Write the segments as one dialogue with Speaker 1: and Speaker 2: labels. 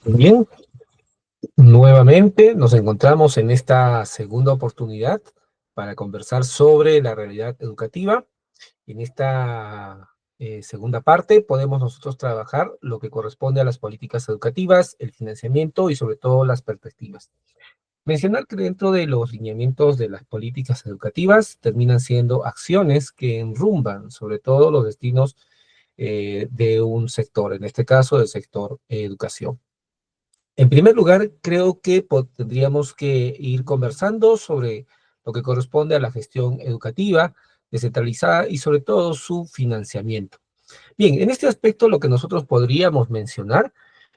Speaker 1: Bien, nuevamente nos encontramos en esta segunda oportunidad para conversar sobre la realidad educativa. En esta segunda parte podemos nosotros trabajar lo que corresponde a las políticas educativas, el financiamiento y sobre todo las perspectivas. Mencionar que dentro de los lineamientos de las políticas educativas terminan siendo acciones que enrumban sobre todo los destinos de un sector, en este caso del sector educación. En primer lugar, creo que tendríamos que ir conversando sobre lo que corresponde a la gestión educativa descentralizada y sobre todo su financiamiento. Bien, en este aspecto lo que nosotros podríamos mencionar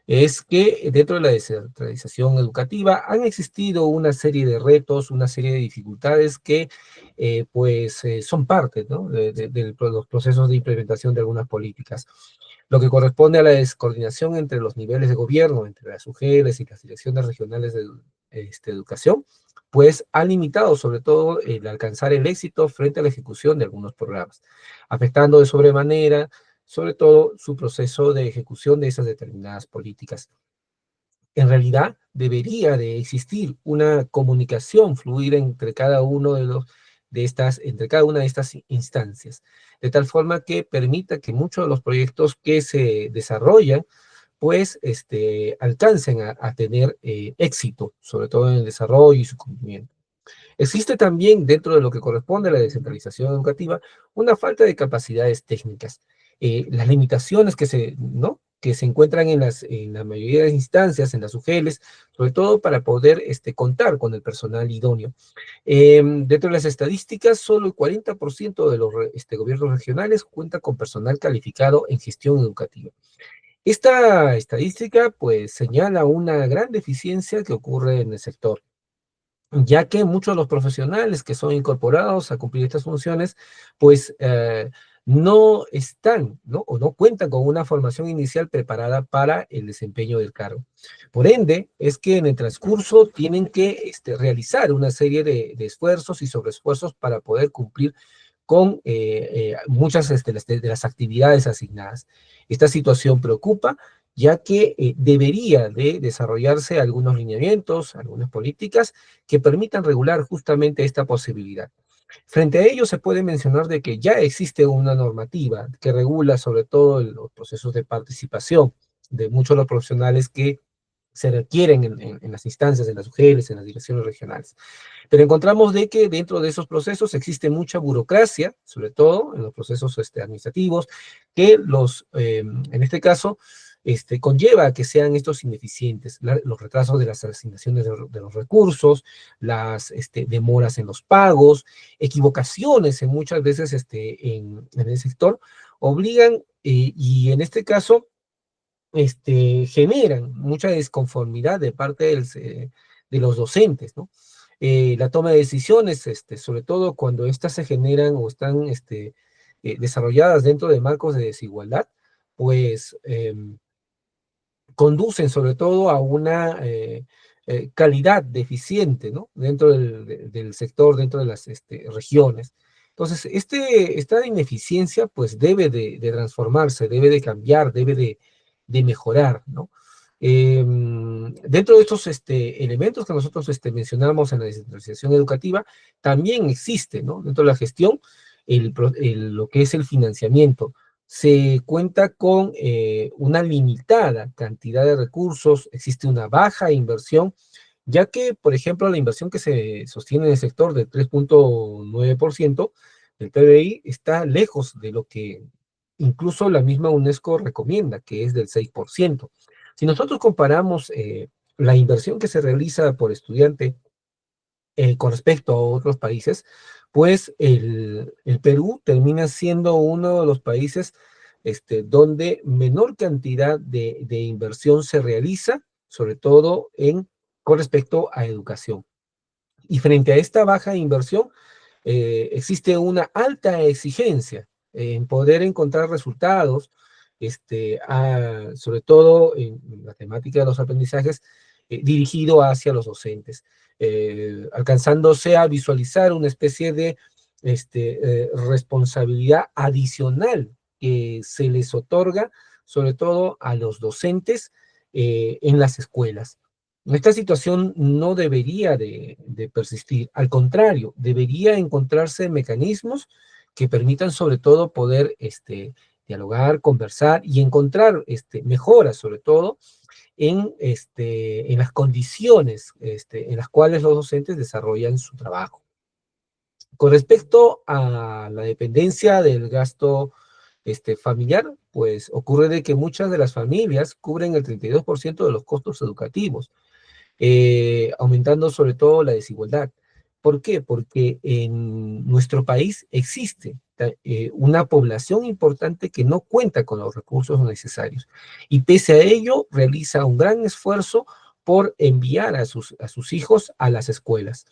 Speaker 1: es que dentro de la descentralización educativa han existido una serie de retos, una serie de dificultades que son parte, ¿no?, de los procesos de implementación de algunas políticas. Lo que corresponde a la descoordinación entre los niveles de gobierno, entre las UGELs y las direcciones regionales de educación, pues ha limitado sobre todo el alcanzar el éxito frente a la ejecución de algunos programas, afectando de sobremanera sobre todo su proceso de ejecución de esas determinadas políticas. En realidad, debería de existir una comunicación fluida entre cada uno entre cada una de estas instancias, de tal forma que permita que muchos de los proyectos que se desarrollan, pues, alcancen a tener éxito, sobre todo en el desarrollo y su cumplimiento. Existe también, dentro de lo que corresponde a la descentralización educativa, una falta de capacidades técnicas. Las limitaciones ¿no?, que se encuentran en la mayoría de las instancias, en las UGELs, sobre todo para poder contar con el personal idóneo. Dentro de las estadísticas, solo el 40% de los gobiernos regionales cuenta con personal calificado en gestión educativa. Esta estadística, pues, señala una gran deficiencia que ocurre en el sector, ya que muchos de los profesionales que son incorporados a cumplir estas funciones, pues no están, ¿no?, o no cuentan con una formación inicial preparada para el desempeño del cargo. Por ende, es que en el transcurso tienen que realizar una serie de esfuerzos y sobreesfuerzos para poder cumplir con muchas de las actividades asignadas. Esta situación preocupa, ya que debería de desarrollarse algunos lineamientos, algunas políticas que permitan regular justamente esta posibilidad. Frente a ello, se puede mencionar de que ya existe una normativa que regula sobre todo los procesos de participación de muchos de los profesionales que se requieren en las instancias, en las UGELs, en las direcciones regionales. Pero encontramos de que dentro de esos procesos existe mucha burocracia, sobre todo en los procesos administrativos, que en este caso, conlleva a que sean estos ineficientes, los retrasos de las asignaciones de los recursos, las demoras en los pagos, equivocaciones en muchas veces en el sector, obligan y en este caso generan mucha desconformidad de parte de los docentes, ¿no? La toma de decisiones, sobre todo cuando éstas se generan o están desarrolladas dentro de marcos de desigualdad, pues conducen sobre todo a una calidad deficiente, ¿no?, dentro del sector, dentro de las regiones. Entonces, esta ineficiencia pues debe de transformarse, debe de cambiar, debe de mejorar, ¿no? Dentro de estos elementos que nosotros mencionamos en la descentralización educativa, también existe, ¿no?, dentro de la gestión, lo que es el financiamiento. Se cuenta con una limitada cantidad de recursos, existe una baja inversión, ya que, por ejemplo, la inversión que se sostiene en el sector del 3,9% del PBI está lejos de lo que incluso la misma UNESCO recomienda, que es del 6%. Si nosotros comparamos la inversión que se realiza por estudiante con respecto a otros países, pues el Perú termina siendo uno de los países donde menor cantidad de inversión se realiza, sobre todo con respecto a educación. Y frente a esta baja inversión, existe una alta exigencia en poder encontrar resultados, sobre todo en la temática de los aprendizajes, dirigido hacia los docentes, alcanzándose a visualizar una especie de responsabilidad adicional que se les otorga, sobre todo a los docentes, en las escuelas. Esta situación no debería de persistir, al contrario, debería encontrarse mecanismos que permitan sobre todo poder dialogar, conversar y encontrar mejoras sobre todo en las condiciones en las cuales los docentes desarrollan su trabajo. Con respecto a la dependencia del gasto familiar, pues ocurre de que muchas de las familias cubren el 32% de los costos educativos, aumentando sobre todo la desigualdad. ¿Por qué? Porque en nuestro país existe una población importante que no cuenta con los recursos necesarios y pese a ello realiza un gran esfuerzo por enviar a sus hijos a las escuelas.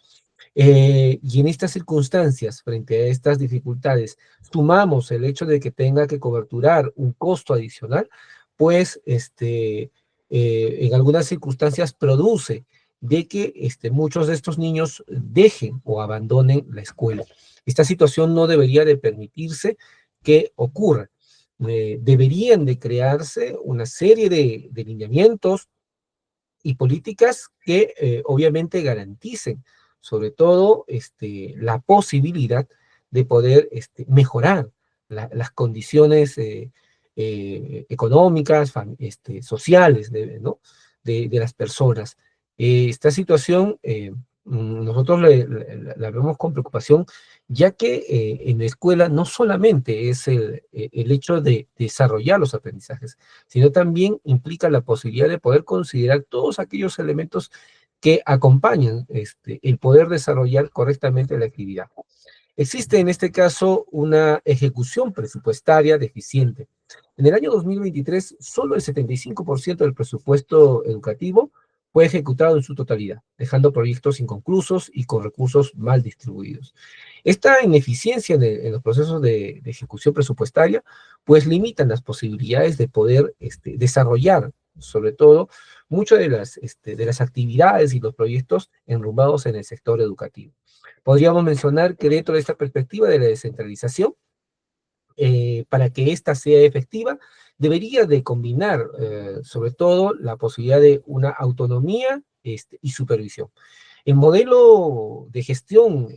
Speaker 1: Y en estas circunstancias, frente a estas dificultades, sumamos el hecho de que tenga que coberturar un costo adicional, pues en algunas circunstancias produce de que muchos de estos niños dejen o abandonen la escuela. Esta situación no debería de permitirse que ocurra. Deberían de crearse una serie de lineamientos y políticas que obviamente garanticen sobre todo la posibilidad de poder mejorar las condiciones económicas, sociales ¿no? de las personas. Esta situación nosotros la vemos con preocupación, ya que en la escuela no solamente es el hecho de desarrollar los aprendizajes, sino también implica la posibilidad de poder considerar todos aquellos elementos que acompañan el poder desarrollar correctamente la actividad. Existe en este caso una ejecución presupuestaria deficiente. En el año 2023, solo el 75% del presupuesto educativo fue ejecutado en su totalidad, dejando proyectos inconclusos y con recursos mal distribuidos. Esta ineficiencia en los procesos de ejecución presupuestaria, pues limitan las posibilidades de poder desarrollar, sobre todo, muchas de las actividades y los proyectos enrumbados en el sector educativo. Podríamos mencionar que dentro de esta perspectiva de la descentralización, para que ésta sea efectiva, debería de combinar sobre todo la posibilidad de una autonomía y supervisión. El modelo de gestión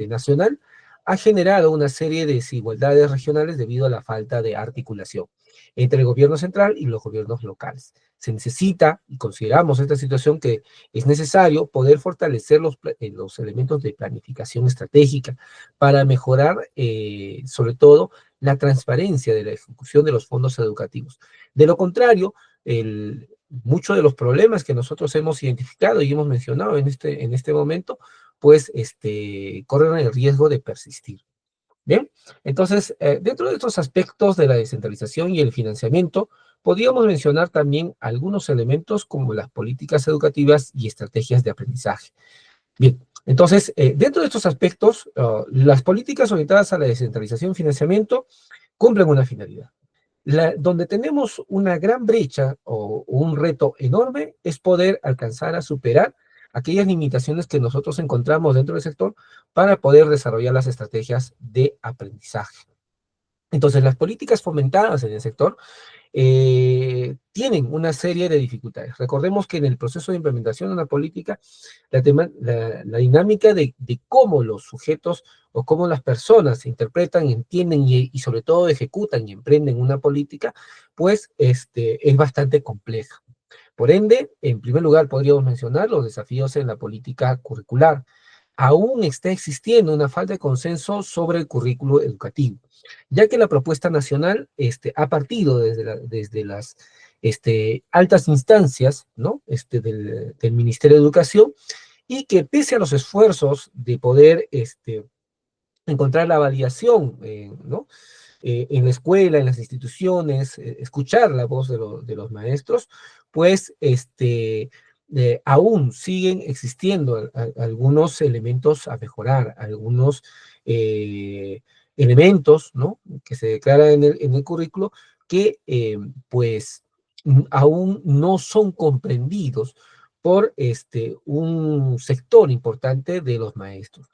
Speaker 1: nacional ha generado una serie de desigualdades regionales debido a la falta de articulación entre el gobierno central y los gobiernos locales. Se necesita, y consideramos esta situación, que es necesario poder fortalecer los elementos de planificación estratégica para mejorar, sobre todo, la transparencia de la ejecución de los fondos educativos. De lo contrario, muchos de los problemas que nosotros hemos identificado y hemos mencionado en este momento, pues corren el riesgo de persistir. Bien, entonces, dentro de estos aspectos de la descentralización y el financiamiento, podríamos mencionar también algunos elementos como las políticas educativas y estrategias de aprendizaje. Bien, entonces, dentro de estos aspectos, las políticas orientadas a la descentralización y financiamiento cumplen una finalidad. Donde tenemos una gran brecha o un reto enorme es poder alcanzar a superar aquellas limitaciones que nosotros encontramos dentro del sector para poder desarrollar las estrategias de aprendizaje. Entonces, las políticas fomentadas en el sector tienen una serie de dificultades. Recordemos que en el proceso de implementación de una política, la dinámica de cómo los sujetos o cómo las personas interpretan, entienden y sobre todo ejecutan y emprenden una política, pues es bastante compleja. Por ende, en primer lugar, podríamos mencionar los desafíos en la política curricular. Aún está existiendo una falta de consenso sobre el currículo educativo, ya que la propuesta nacional ha partido desde las altas instancias, ¿no? Del Ministerio de Educación, y que pese a los esfuerzos de poder encontrar la validación, ¿no? En la escuela, en las instituciones, escuchar la voz de los maestros, pues aún siguen existiendo algunos elementos a mejorar, algunos elementos, ¿no? Que se declaran en el currículo que pues aún no son comprendidos por un sector importante de los maestros.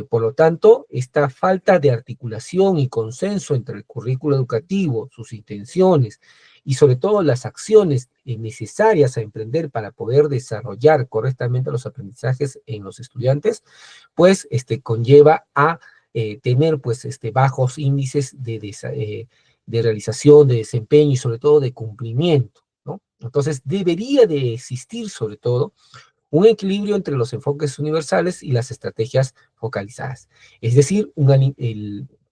Speaker 1: Por lo tanto, esta falta de articulación y consenso entre el currículo educativo, sus intenciones y sobre todo las acciones necesarias a emprender para poder desarrollar correctamente los aprendizajes en los estudiantes, pues conlleva a tener pues bajos índices de realización, de desempeño y sobre todo de cumplimiento, ¿no? Entonces debería de existir sobre todo un equilibrio entre los enfoques universales y las estrategias focalizadas. Es decir,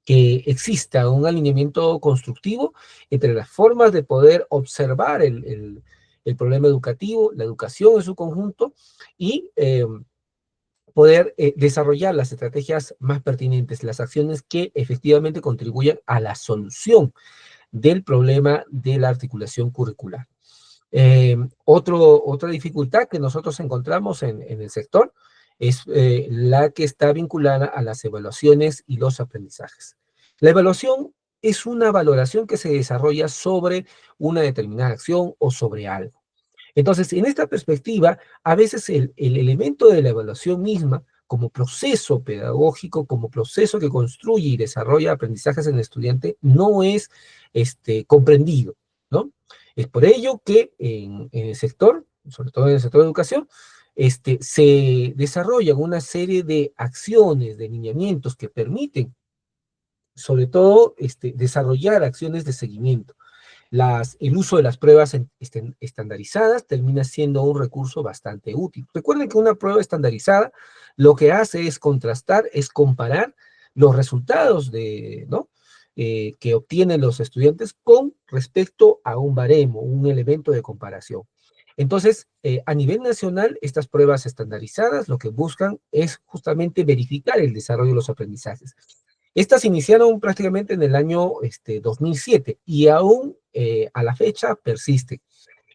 Speaker 1: que exista un alineamiento constructivo entre las formas de poder observar el problema educativo, la educación en su conjunto, y poder desarrollar las estrategias más pertinentes, las acciones que efectivamente contribuyan a la solución del problema de la articulación curricular. Otra dificultad que nosotros encontramos en el sector es la que está vinculada a las evaluaciones y los aprendizajes. La evaluación es una valoración que se desarrolla sobre una determinada acción o sobre algo. Entonces, en esta perspectiva, a veces el elemento de la evaluación misma, como proceso pedagógico, como proceso que construye y desarrolla aprendizajes en el estudiante, no es comprendido, ¿no? Es por ello que en el sector, sobre todo en el sector de educación, se desarrollan una serie de acciones, de lineamientos que permiten, sobre todo, desarrollar acciones de seguimiento. El uso de las pruebas estandarizadas termina siendo un recurso bastante útil. Recuerden que una prueba estandarizada lo que hace es contrastar, es comparar los resultados ¿no? Que obtienen los estudiantes con respecto a un baremo, un elemento de comparación. Entonces, a nivel nacional, estas pruebas estandarizadas lo que buscan es justamente verificar el desarrollo de los aprendizajes. Estas iniciaron prácticamente en el año 2007 y aún a la fecha persisten.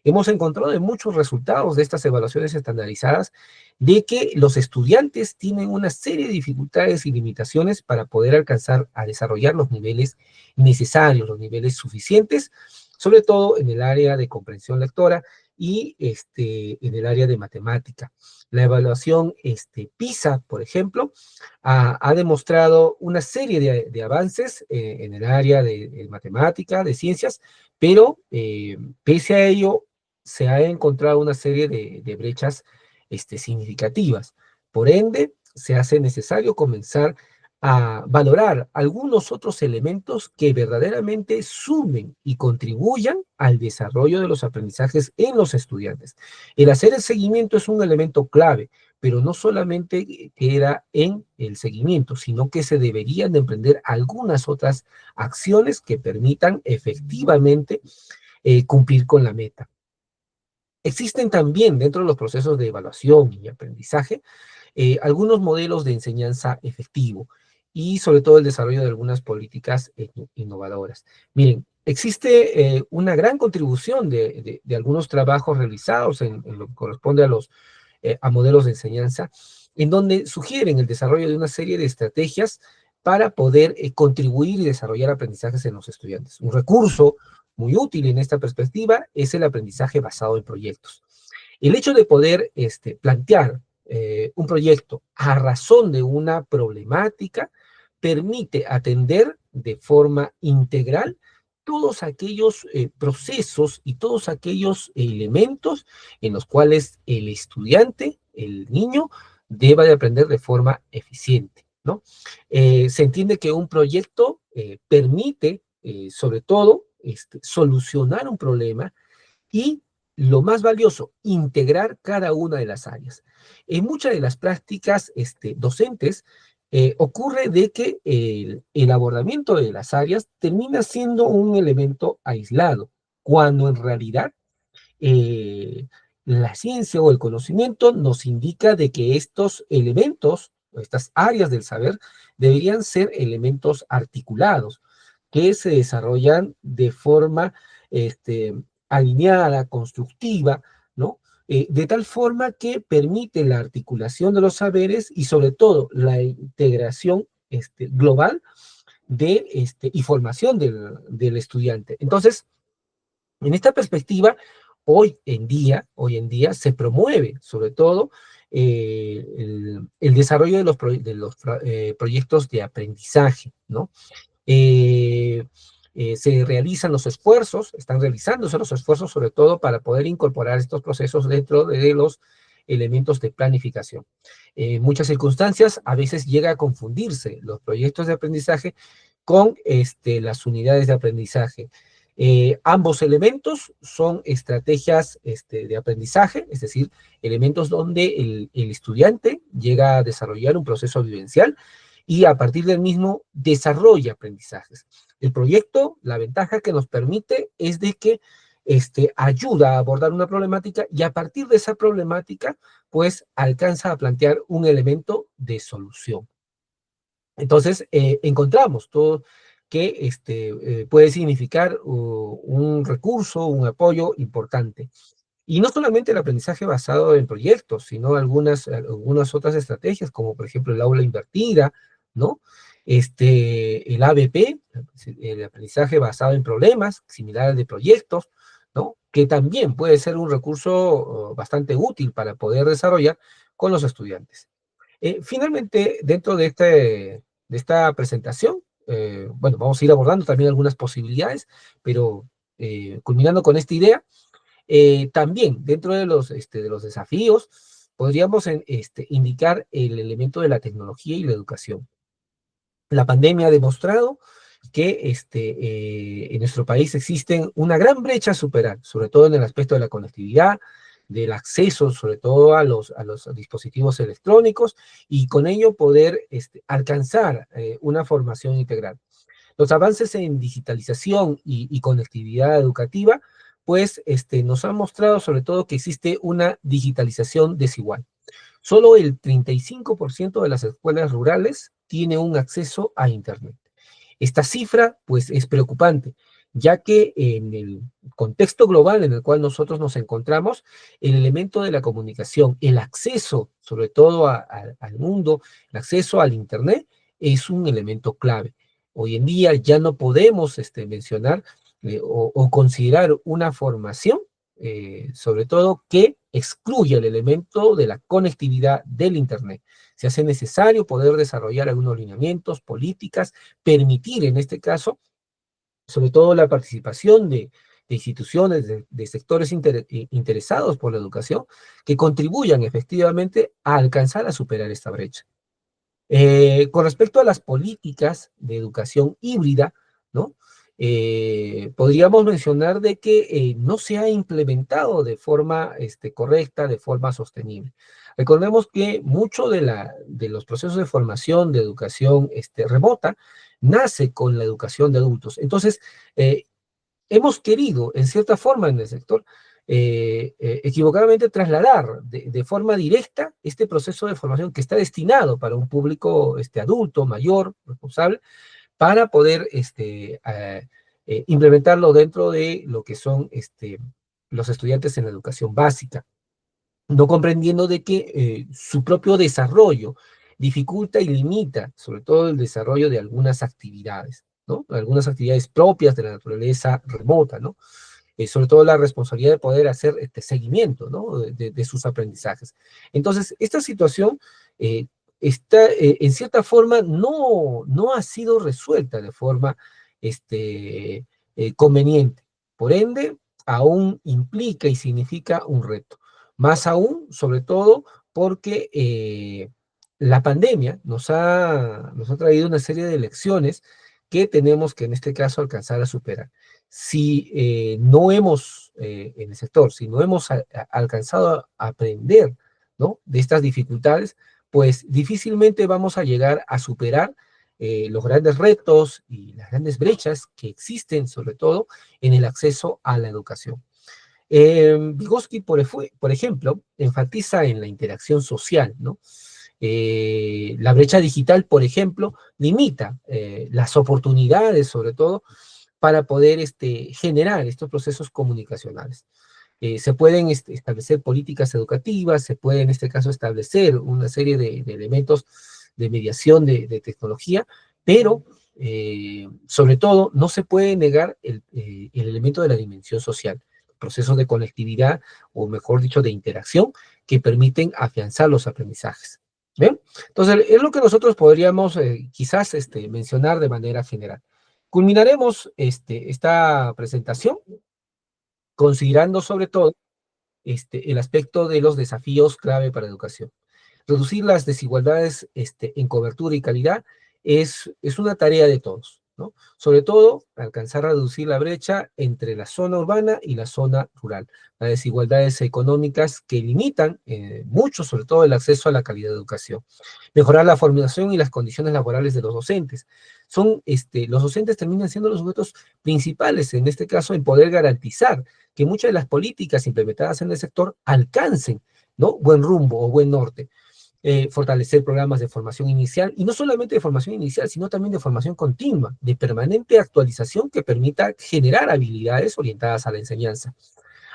Speaker 1: Hemos encontrado en muchos resultados de estas evaluaciones estandarizadas de que los estudiantes tienen una serie de dificultades y limitaciones para poder alcanzar a desarrollar los niveles necesarios, los niveles suficientes, sobre todo en el área de comprensión lectora y en el área de matemática. La evaluación PISA, por ejemplo, ha demostrado una serie de avances en el área de matemática, de ciencias, pero pese a ello se ha encontrado una serie de brechas significativas. Por ende, se hace necesario comenzar a valorar algunos otros elementos que verdaderamente sumen y contribuyan al desarrollo de los aprendizajes en los estudiantes. El hacer el seguimiento es un elemento clave, pero no solamente queda en el seguimiento, sino que se deberían de emprender algunas otras acciones que permitan efectivamente cumplir con la meta. Existen también dentro de los procesos de evaluación y aprendizaje algunos modelos de enseñanza efectivo y sobre todo el desarrollo de algunas políticas innovadoras. Miren, existe una gran contribución de algunos trabajos realizados en lo que corresponde a modelos de enseñanza, en donde sugieren el desarrollo de una serie de estrategias para poder contribuir y desarrollar aprendizajes en los estudiantes. Un recurso muy útil en esta perspectiva es el aprendizaje basado en proyectos. El hecho de poder plantear un proyecto a razón de una problemática permite atender de forma integral todos aquellos procesos y todos aquellos elementos en los cuales el estudiante, el niño, deba de aprender de forma eficiente, ¿no? Se entiende que un proyecto permite, sobre todo, solucionar un problema y lo más valioso, integrar cada una de las áreas. En muchas de las prácticas docentes ocurre de que el abordamiento de las áreas termina siendo un elemento aislado, cuando en realidad eh, la ciencia o el conocimiento nos indica de que estos elementos, estas áreas del saber, deberían ser elementos articulados, que se desarrollan de forma alineada, constructiva, ¿no? De tal forma que permite la articulación de los saberes y sobre todo la integración global y formación del estudiante. Entonces, en esta perspectiva, hoy en día se promueve, sobre todo, el desarrollo de los proyectos de aprendizaje, ¿no? Eh, Se realizan los esfuerzos, están realizándose los esfuerzos sobre todo para poder incorporar estos procesos dentro de los elementos de planificación. En muchas circunstancias a veces llega a confundirse los proyectos de aprendizaje con las unidades de aprendizaje. Ambos elementos son estrategias de aprendizaje, es decir, elementos donde el estudiante llega a desarrollar un proceso vivencial y a partir del mismo desarrolla aprendizajes. El proyecto, la ventaja que nos permite es de que ayuda a abordar una problemática y a partir de esa problemática, pues alcanza a plantear un elemento de solución. Entonces, encontramos todo que puede significar un recurso, un apoyo importante. Y no solamente el aprendizaje basado en proyectos, sino algunas otras estrategias, como por ejemplo el aula invertida, ¿no? El ABP, el aprendizaje basado en problemas, similar al de proyectos, ¿no? Que también puede ser un recurso bastante útil para poder desarrollar con los estudiantes. Finalmente, dentro de esta presentación, bueno, vamos a ir abordando también algunas posibilidades, pero culminando con esta idea, también dentro de los desafíos, podríamos indicar el elemento de la tecnología y la educación. La pandemia ha demostrado que en nuestro país existen una gran brecha a superar, sobre todo en el aspecto de la conectividad, del acceso, sobre todo a los dispositivos electrónicos, y con ello poder alcanzar una formación integral. Los avances en digitalización y conectividad educativa, pues nos han mostrado sobre todo que existe una digitalización desigual. Solo el 35% de las escuelas rurales tiene un acceso a Internet. Esta cifra, pues, es preocupante, ya que en el contexto global en el cual nosotros nos encontramos, el elemento de la comunicación, el acceso, sobre todo al mundo, el acceso al Internet, es un elemento clave. Hoy en día ya no podemos mencionar o considerar una formación, sobre todo que excluya el elemento de la conectividad del Internet. Se hace necesario poder desarrollar algunos lineamientos, políticas, permitir en este caso, sobre todo la participación de instituciones, de sectores interesados por la educación, que contribuyan efectivamente a alcanzar a superar esta brecha. Con respecto a las políticas de educación híbrida, ¿no? Podríamos mencionar de que no se ha implementado de forma correcta, de forma sostenible. Recordemos que mucho de los procesos de formación de educación remota nace con la educación de adultos. Entonces, hemos querido, en cierta forma, en el sector, equivocadamente trasladar de forma directa este proceso de formación que está destinado para un público adulto, mayor, responsable, para poder implementarlo dentro de lo que son los estudiantes en la educación básica, no comprendiendo de que su propio desarrollo dificulta y limita, sobre todo el desarrollo de algunas actividades, ¿no? Algunas actividades propias de la naturaleza remota, ¿no? Sobre todo la responsabilidad de poder hacer este seguimiento, ¿no? De sus aprendizajes. Entonces, esta situación en cierta forma, no ha sido resuelta de forma conveniente. Por ende, aún implica y significa un reto. Más aún, sobre todo, porque la pandemia nos ha traído una serie de lecciones que tenemos que en este caso alcanzar a superar. Si no hemos, en el sector, si no hemos alcanzado a aprender, ¿no? De estas dificultades, pues difícilmente vamos a llegar a superar los grandes retos y las grandes brechas que existen, sobre todo, en el acceso a la educación. Vygotsky, por ejemplo, enfatiza en la interacción social, ¿no? La brecha digital, por ejemplo, limita las oportunidades, sobre todo, para poder generar estos procesos comunicacionales. Se pueden establecer políticas educativas, se puede en este caso establecer una serie de elementos de mediación de tecnología, pero sobre todo no se puede negar el elemento de la dimensión social. procesos de conectividad, o mejor dicho, de interacción, que permiten afianzar los aprendizajes. ¿Bien? Entonces, es lo que nosotros podríamos quizás mencionar de manera general. Culminaremos esta presentación considerando sobre todo el aspecto de los desafíos clave para la educación. Reducir las desigualdades en cobertura y calidad es una tarea de todos, ¿no? Sobre todo, alcanzar a reducir la brecha entre la zona urbana y la zona rural, las desigualdades económicas que limitan mucho, sobre todo, el acceso a la calidad de educación. Mejorar la formación y las condiciones laborales de los docentes. Los docentes terminan siendo los sujetos principales, en este caso, en poder garantizar que muchas de las políticas implementadas en el sector alcancen, ¿no?, buen rumbo o buen norte. Fortalecer programas de formación inicial, y no solamente de formación inicial, sino también de formación continua, de permanente actualización que permita generar habilidades orientadas a la enseñanza.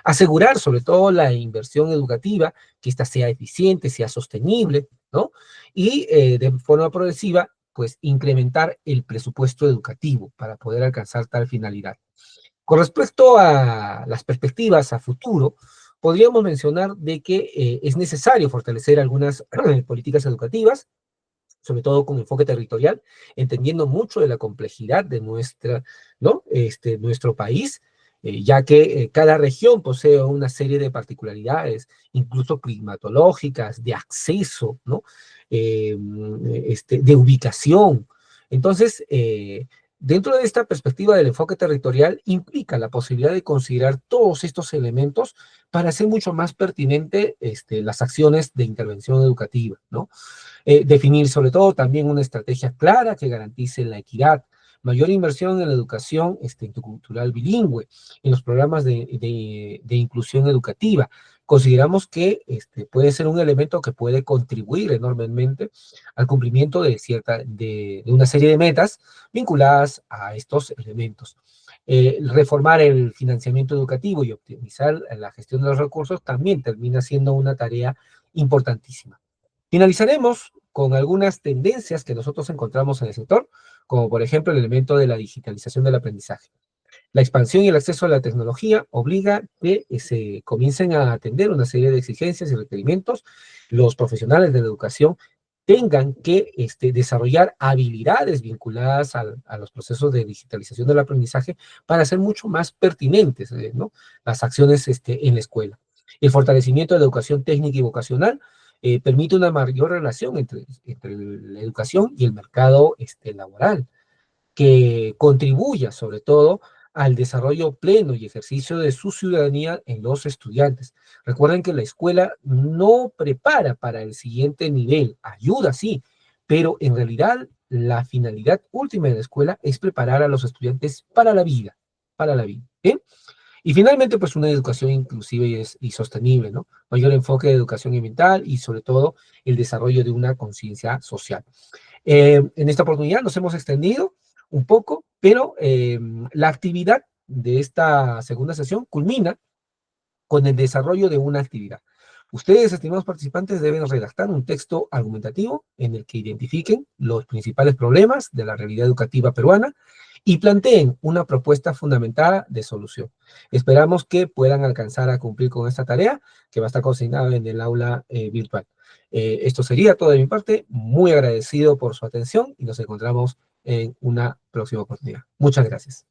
Speaker 1: Asegurar sobre todo la inversión educativa, que ésta sea eficiente, sea sostenible, ¿no? Y de forma progresiva, pues incrementar el presupuesto educativo para poder alcanzar tal finalidad. Con respecto a las perspectivas a futuro, podríamos mencionar de que es necesario fortalecer algunas políticas educativas, sobre todo con enfoque territorial, entendiendo mucho de la complejidad de ¿no?, nuestro país, ya que cada región posee una serie de particularidades, incluso climatológicas, de acceso, ¿no?, de ubicación. Entonces, dentro de esta perspectiva del enfoque territorial, implica la posibilidad de considerar todos estos elementos para hacer mucho más pertinente las acciones de intervención educativa, ¿no? Definir sobre todo también una estrategia clara que garantice la equidad, mayor inversión en la educación intercultural bilingüe, en los programas de inclusión educativa. Consideramos que puede ser un elemento que puede contribuir enormemente al cumplimiento de una serie de metas vinculadas a estos elementos. Reformar el financiamiento educativo y optimizar la gestión de los recursos también termina siendo una tarea importantísima. Finalizaremos con algunas tendencias que nosotros encontramos en el sector, como por ejemplo el elemento de la digitalización del aprendizaje. La expansión y el acceso a la tecnología obliga que se comiencen a atender una serie de exigencias y requerimientos. Los profesionales de la educación tengan que desarrollar habilidades vinculadas a los procesos de digitalización del aprendizaje para ser mucho más pertinentes, ¿no?, las acciones en la escuela. El fortalecimiento de la educación técnica y vocacional permite una mayor relación entre la educación y el mercado laboral, que contribuya sobre todo al desarrollo pleno y ejercicio de su ciudadanía en los estudiantes. Recuerden que la escuela no prepara para el siguiente nivel, ayuda sí, pero en realidad la finalidad última de la escuela es preparar a los estudiantes para la vida, para la vida. ¿Bien? Y finalmente, pues una educación inclusiva y sostenible, ¿no? Mayor enfoque de educación ambiental y sobre todo el desarrollo de una conciencia social. En esta oportunidad nos hemos extendido un poco, pero la actividad de esta segunda sesión culmina con el desarrollo de una actividad. Ustedes, estimados participantes, deben redactar un texto argumentativo en el que identifiquen los principales problemas de la realidad educativa peruana y planteen una propuesta fundamentada de solución. Esperamos que puedan alcanzar a cumplir con esta tarea que va a estar consignada en el aula virtual. Esto sería todo de mi parte. Muy agradecido por su atención y nos encontramos en una próxima oportunidad. Muchas gracias.